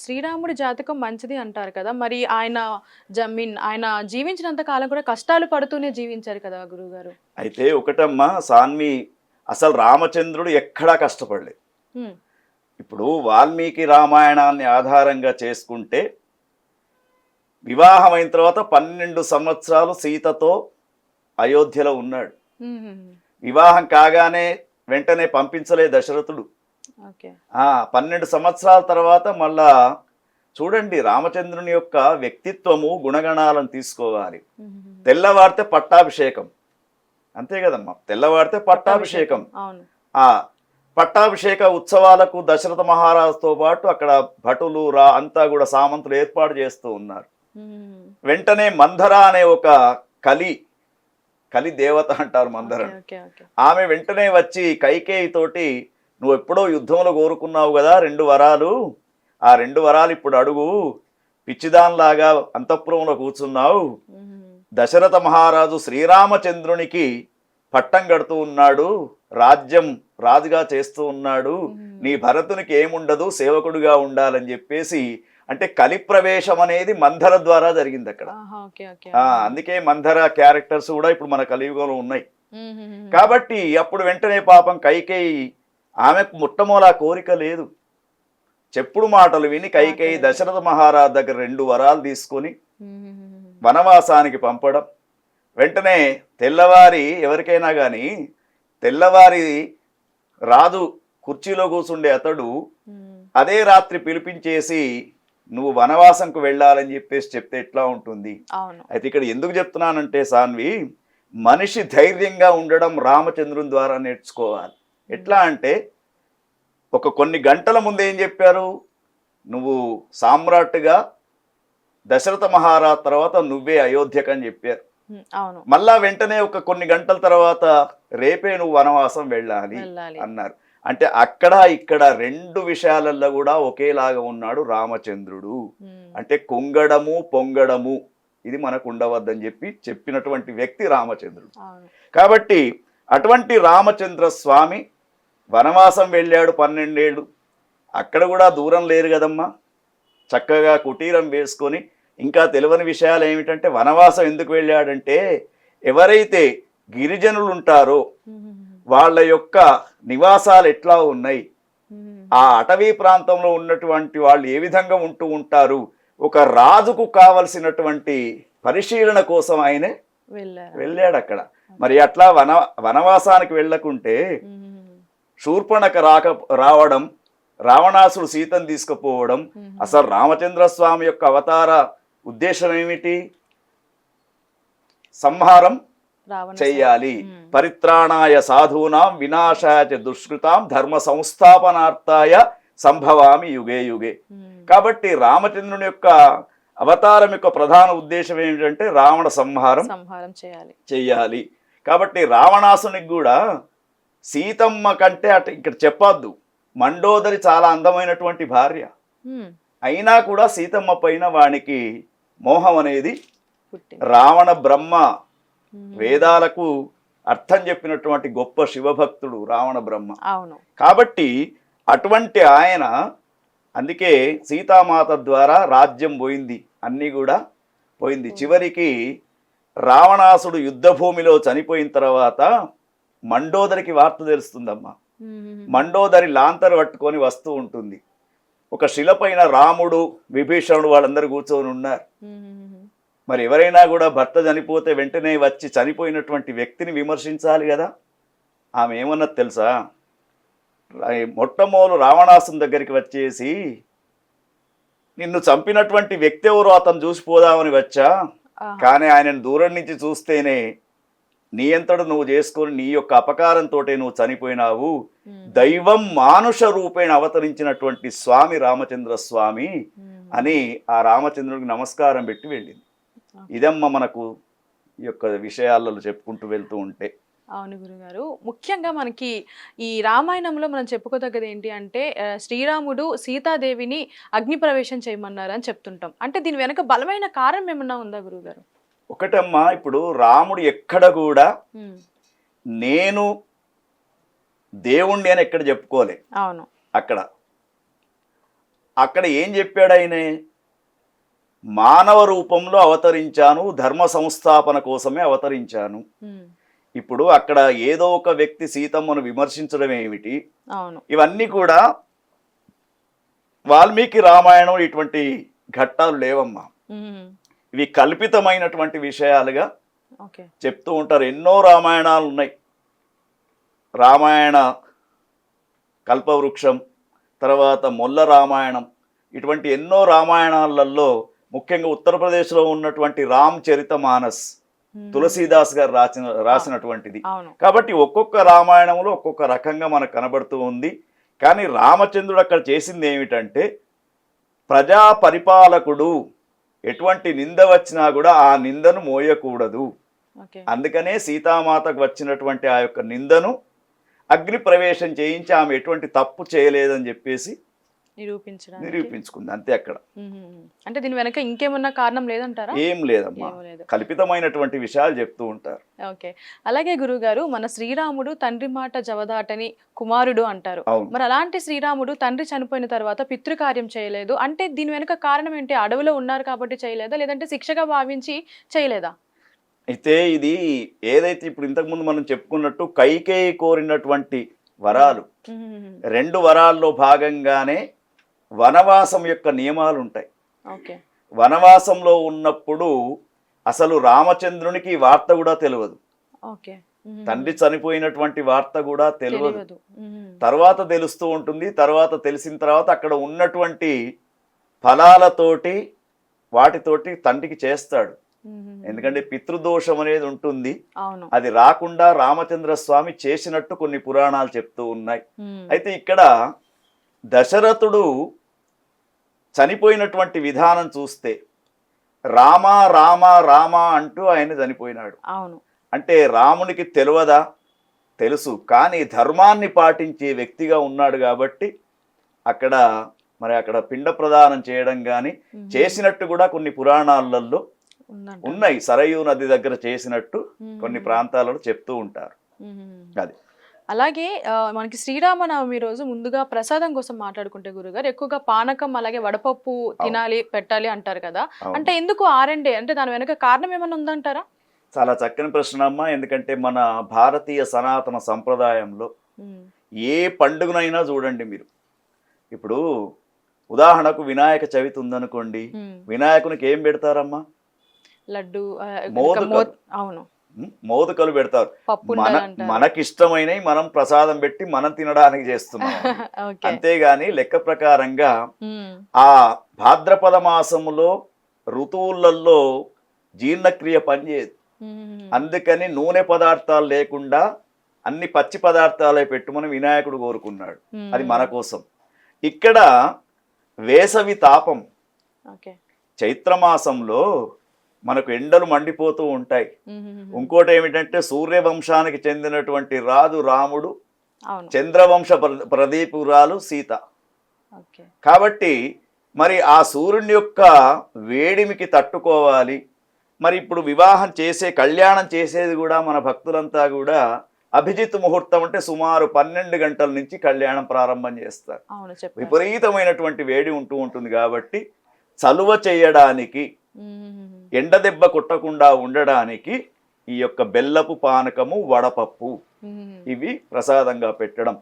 శ్రీరాముడి జాతకం మంచిది అంటారు కదా! మరి ఆయన ఆయన జీవించినంత కాలం కూడా కష్టాలు పడుతూనే జీవించారు కదా గురువుగారు. అయితే ఒకటమ్మా సాన్వి, అసలు రామచంద్రుడు ఎక్కడా కష్టపడలేదు. హ్మ్. ఇప్పుడు వాల్మీకి రామాయణాన్ని ఆధారంగా చేసుకుంటే వివాహమైన తర్వాత 12 సంవత్సరాలు సీతతో అయోధ్యలో ఉన్నాడు. హుహుహు. వివాహం కాగానే వెంటనే పంపించలే దశరథుడు. ఓకే. 12 సంవత్సరాల తర్వాత మళ్ళా చూడండి, రామచంద్రుని యొక్క వ్యక్తిత్వము గుణగణాలను తీసుకోవాలి. హుహుహు. తెల్లవారితే పట్టాభిషేకం, అంతే కదమ్మా, తెల్లవారితే పట్టాభిషేకం. అవును. ఆ పట్టాభిషేక ఉత్సవాలకు దశరథ మహారాజుతో పాటు అక్కడ భటులు అంతా కూడా సామంతులు ఏర్పాటు చేస్తూ ఉన్నారు. హ్మ్. వెంటనే మంధర అనే ఒక కలి దేవత అంటారు మంధరని. ఓకే. ఓకే. ఆమె వెంటనే వచ్చి కైకేయి తోటి, నువ్వు ఎప్పుడో యుద్ధంలో కోరుకున్నావు కదా 2 వరాలు, ఆ 2 వరాలు ఇప్పుడు అడుగు, పిచ్చిదాన్లాగా అంతఃపురంలో కూర్చున్నావు. హుహు. దశరథ మహారాజు శ్రీరామచంద్రునికి పట్టం కడుతూ ఉన్నాడు, రాజ్యం రాజుగా చేస్తూ ఉన్నాడు, నీ భరతునికి ఏముండదు, సేవకుడిగా ఉండాలని చెప్పేసి, అంటే కలి ప్రవేశం అనేది మంధర ద్వారా జరిగింది అక్కడ. ఆహా! ఓకే. ఓకే. అందుకే మంధర క్యారెక్టర్స్ కూడా ఇప్పుడు మన కలియుగంలో ఉన్నాయి. హుహుహు. కాబట్టి అప్పుడు వెంటనే పాపం కైకేయి, ఆమెకు మొట్టమొదల కోరిక లేదు, చెప్పుడు మాటలు విని కైకేయి దశరథ మహారాజు దగ్గర 2 వరాలు తీసుకొని హుహుహు. వనవాసానికి పంపడం. వెంటనే తెల్లవారి, ఎవరికైనా కానీ తెల్లవారి రాజు కుర్చీలో కూర్చుండే అతడు హ్మ్. అదే రాత్రి పిలిపించేసి నువ్వు వనవాసంకు వెళ్ళాలని చెప్పేసి చెప్తే ఎట్లా ఉంటుంది? అవును. అయితే ఇక్కడ ఎందుకు చెప్తున్నానంటే సాన్వి, మనిషి ధైర్యంగా ఉండడం రామచంద్రుని ద్వారా నేర్చుకోవాలి. ఎట్లా అంటే కొన్ని గంటల ముందు ఏం చెప్పారు, నువ్వు సామ్రాట్గా దశరథ మహారాజ్ తర్వాత నువ్వే అయోధ్యకని చెప్పారు. అవును. మళ్ళా వెంటనే కొన్ని గంటల తర్వాత రేపే నువ్వు వనవాసం వెళ్ళాలి అన్నారు. అంటే అక్కడ ఇక్కడ 2 విషయాలలో కూడా ఒకేలాగా ఉన్నాడు రామచంద్రుడు. అంటే కుంగడము పొంగడము ఇది మనకు ఉండవద్దని చెప్పినటువంటి వ్యక్తి రామచంద్రుడు. కాబట్టి అటువంటి రామచంద్ర స్వామి వనవాసం వెళ్ళాడు 12 ఏళ్ళు. అక్కడ కూడా దూరం లేరు కదమ్మా, చక్కగా కుటీరం వేసుకొని. ఇంకా తెలియని విషయాలు ఏమిటంటే, వనవాసం ఎందుకు వెళ్ళాడంటే, ఎవరైతే గిరిజనులు ఉంటారో వాళ్ళ యొక్క నివాసాలు ఎట్లా ఉన్నాయి, ఆ అటవీ ప్రాంతంలో ఉన్నటువంటి వాళ్ళు ఏ విధంగా ఉంటూ ఉంటారు, ఒక రాజుకు కావలసినటువంటి పరిశీలన కోసం ఆయనే వెళ్ళాడు అక్కడ. మరి అట్లా వనవాసానికి వెళ్ళకుంటే శూర్పణఖ రావడం, రావణాసుడు సీతను తీసుకుపోవడం, అసలు రామచంద్ర స్వామి యొక్క అవతార ఉద్దేశం ఏమిటి? సంహారం చెయ్యాలి. పరిత్రాణాయ సాధూనాం వినాశాయ దుష్కృతాం ధర్మ సంస్థాపనార్థాయ సంభవామి యుగే యుగే. కాబట్టి రామచంద్రుని యొక్క అవతారం యొక్క ప్రధాన ఉద్దేశం ఏమిటంటే రావణ సంహారం చెయ్యాలి. కాబట్టి రావణాసునికి కూడా సీతమ్మ కంటే ఇక్కడ చెప్పొద్దు, మండోదరి చాలా అందమైనటువంటి భార్య అయినా కూడా సీతమ్మ పైన వానికి మోహం అనేది రావణ బ్రహ్మ వేదాలకు అర్థం చెప్పినటువంటి గొప్ప శివభక్తుడు రావణ బ్రహ్మ. కాబట్టి అటువంటి ఆయన, అందుకే సీతామాత ద్వారా రాజ్యం పోయింది, అన్నీ కూడా పోయింది. చివరికి రావణాసుడు యుద్ధభూమిలో చనిపోయిన తర్వాత మండోదరికి వార్త తెలుస్తుందమ్మా. మండోదరి లాంతరు పట్టుకొని వస్తూ ఉంటుంది. ఒక శిలపైన రాముడు విభీషణుడు వాళ్ళందరూ కూర్చొని ఉన్నారు. మరి ఎవరైనా కూడా భర్త చనిపోతే వెంటనే వచ్చి చనిపోయినటువంటి వ్యక్తిని విమర్శించాలి కదా. ఆమె ఏమన్నది తెలుసా, మొట్టమొదలు రావణాసుని దగ్గరికి వచ్చేసి, నిన్ను చంపినటువంటి వ్యక్తి ఎవరో అతను చూసిపోదామని వచ్చా, కానీ ఆయనను దూరం నుంచి చూస్తేనే నీ అంతడు నువ్వు చేసుకొని నీ యొక్క అపకారంతో నువ్వు చనిపోయినావు. దైవం మానుష రూపేణ అవతరించినటువంటి స్వామి రామచంద్ర స్వామి అని ఆ రామచంద్రుడికి నమస్కారం పెట్టి వెళ్ళింది. ఇదమ్మ మనకు ఈ యొక్క విషయాలలో చెప్పుకుంటూ వెళ్తూ ఉంటే. అవును గురుగారు. ముఖ్యంగా మనకి ఈ రామాయణంలో మనం చెప్పుకోదగ్గది ఏంటి అంటే, శ్రీరాముడు సీతాదేవిని అగ్ని ప్రవేశం చేయమన్నారు అని చెప్తుంటాం. అంటే దీని వెనక బలమైన కారణం ఏమన్నా ఉందా గురుగారు? ఒకటమ్మా, ఇప్పుడు రాముడు ఎక్కడ కూడా నేను దేవుణ్ణి అని ఎక్కడ చెప్పుకోలే. అవును. అక్కడ అక్కడ ఏం చెప్పాడు ఆయన? మానవ రూపంలో అవతరించాను, ధర్మ సంస్థాపన కోసమే అవతరించాను. ఇప్పుడు అక్కడ ఏదో ఒక వ్యక్తి సీతమ్మను విమర్శించడం ఏమిటి? అవును, ఇవన్నీ కూడా వాల్మీకి రామాయణం ఇటువంటి ఘట్టాలు లేవమ్మా. ఇవి కల్పితమైనటువంటి విషయాలుగా చెప్తూ ఉంటారు. ఎన్నో రామాయణాలు ఉన్నాయి. రామాయణ కల్పవృక్షం, తర్వాత మొల్ల రామాయణం, ఇటువంటి ఎన్నో రామాయణాలలో ముఖ్యంగా ఉత్తరప్రదేశ్లో ఉన్నటువంటి రామ్ చరిత మానస్ తులసీదాస్ గారు రాసినటువంటిది. కాబట్టి ఒక్కొక్క రామాయణంలో ఒక్కొక్క రకంగా మనకు కనబడుతూ ఉంది. కానీ రామచంద్రుడు అక్కడ చేసింది ఏమిటంటే, ప్రజా పరిపాలకుడు ఎటువంటి నింద వచ్చినా కూడా ఆ నిందను మోయకూడదు. అందుకనే సీతామాతకు వచ్చినటువంటి ఆ యొక్క నిందను అగ్ని ప్రవేశం చేయించి ఆమె ఎటువంటి తప్పు చేయలేదని చెప్పేసి నిరూపించుకుంది. అంతే. అక్కడ అంటే దీని వెనక ఇంకేమన్నా కారణం లేదంటారా? ఏం లేదమ్మా, కల్పితమైనటువంటి విషయాలు చెప్తూ ఉంటారు. ఓకే. అలాగే గురుగారు, మన శ్రీరాముడు తండ్రి మాట జవదాటని కుమారుడు అంటారు. మరి అలాంటి శ్రీరాముడు తండ్రి చనిపోయిన తర్వాత పితృకార్యం చేయలేదు అంటే దీని వెనక కారణం ఏంటి? అడవిలో ఉన్నారు కాబట్టి చేయలేదా, లేదంటే శిక్షగా భావించి చేయలేదా? అయితే ఇది ఏదైతే ఇప్పుడు ఇంతకుముందు మనం చెప్పుకున్నట్టు కైకేయి కోరినటువంటి వరాలు, 2 వరాల్లో భాగంగానే వనవాసం యొక్క నియమాలు ఉంటాయి. వనవాసంలో ఉన్నప్పుడు అసలు రామచంద్రునికి వార్త కూడా తెలియదు. తండ్రి చనిపోయినటువంటి వార్త కూడా తెలియదు. తర్వాత తెలుస్తూ ఉంటుంది. తర్వాత తెలిసిన తర్వాత అక్కడ ఉన్నటువంటి ఫలాలతోటి వాటితోటి తండ్రికి చేస్తాడు. ఎందుకంటే పితృదోషం అనేది ఉంటుంది. అది రాకుండా రామచంద్ర స్వామి చేసినట్టు కొన్ని పురాణాలు చెప్తూ ఉన్నాయి. అయితే ఇక్కడ దశరథుడు చనిపోయినటువంటి విధానం చూస్తే రామ రామ రామ అంటూ ఆయన చనిపోయినాడు. అంటే రామునికి తెలియదా? తెలుసు. కానీ ధర్మాన్ని పాటించే వ్యక్తిగా ఉన్నాడు కాబట్టి అక్కడ పిండ ప్రదానం చేయడం కానీ చేసినట్టు కూడా కొన్ని పురాణాలలో ఉన్నాయి. సరయూ నది దగ్గర చేసినట్టు కొన్ని ప్రాంతాలలో చెప్తూ ఉంటారు. అది. అలాగే మనకి శ్రీరామనవమి రోజు ముందుగా ప్రసాదం కోసం మాట్లాడుకుంటే గురుగారు ఎక్కువగా పానకం అలాగే వడపప్పు తినాలి పెట్టాలి అంటారు కదా. అంటే ఎందుకు ఆరండే? అంటే దాని వెనక కారణం ఏమైనా ఉందంటారా? చాలా చక్కని ప్రశ్న అమ్మా. ఎందుకంటే మన భారతీయ సనాతన సంప్రదాయంలో ఏ పండుగనైనా చూడండి మీరు. ఇప్పుడు ఉదాహరణకు వినాయక చవితి ఉందనుకోండి, వినాయకునికి ఏం పెడతారమ్మా? లడ్డు, మోదకలు పెడతారు. మనకిష్టమైనవి మనం ప్రసాదం పెట్టి మనం తినడానికి చేస్తున్నాం. అంతేగాని లెక్క ప్రకారంగా ఆ భాద్రపద మాసములో ఋతువులలో జీర్ణక్రియ పనిచేయదు. అందుకని నూనె పదార్థాలు లేకుండా అన్ని పచ్చి పదార్థాలే పెట్టుమని వినాయకుడు కోరుకున్నాడు. అది మన కోసం. ఇక్కడ వేసవి తాపం, చైత్రమాసంలో మనకు ఎండలు మండిపోతూ ఉంటాయి. ఇంకోటి ఏమిటంటే సూర్యవంశానికి చెందినటువంటి రాజు రాముడు, చంద్రవంశ ప్రదీపురాలు సీత. కాబట్టి మరి ఆ సూర్యుని యొక్క వేడిమికి తట్టుకోవాలి. మరి ఇప్పుడు వివాహం చేసే కళ్యాణం చేసేది కూడా మన భక్తులంతా కూడా అభిజిత్ ముహూర్తం అంటే సుమారు 12 గంటల నుంచి కళ్యాణం ప్రారంభం చేస్తారు. విపరీతమైనటువంటి వేడి ఉంటూ ఉంటుంది. కాబట్టి చలువ చేయడానికి, ఎండ దెబ్బ కొట్టకుండా ఉండడానికి ఈ యొక్క బెల్లపు పానకము, వడపప్పు ఇవి ప్రసాదంగా పెట్టడం.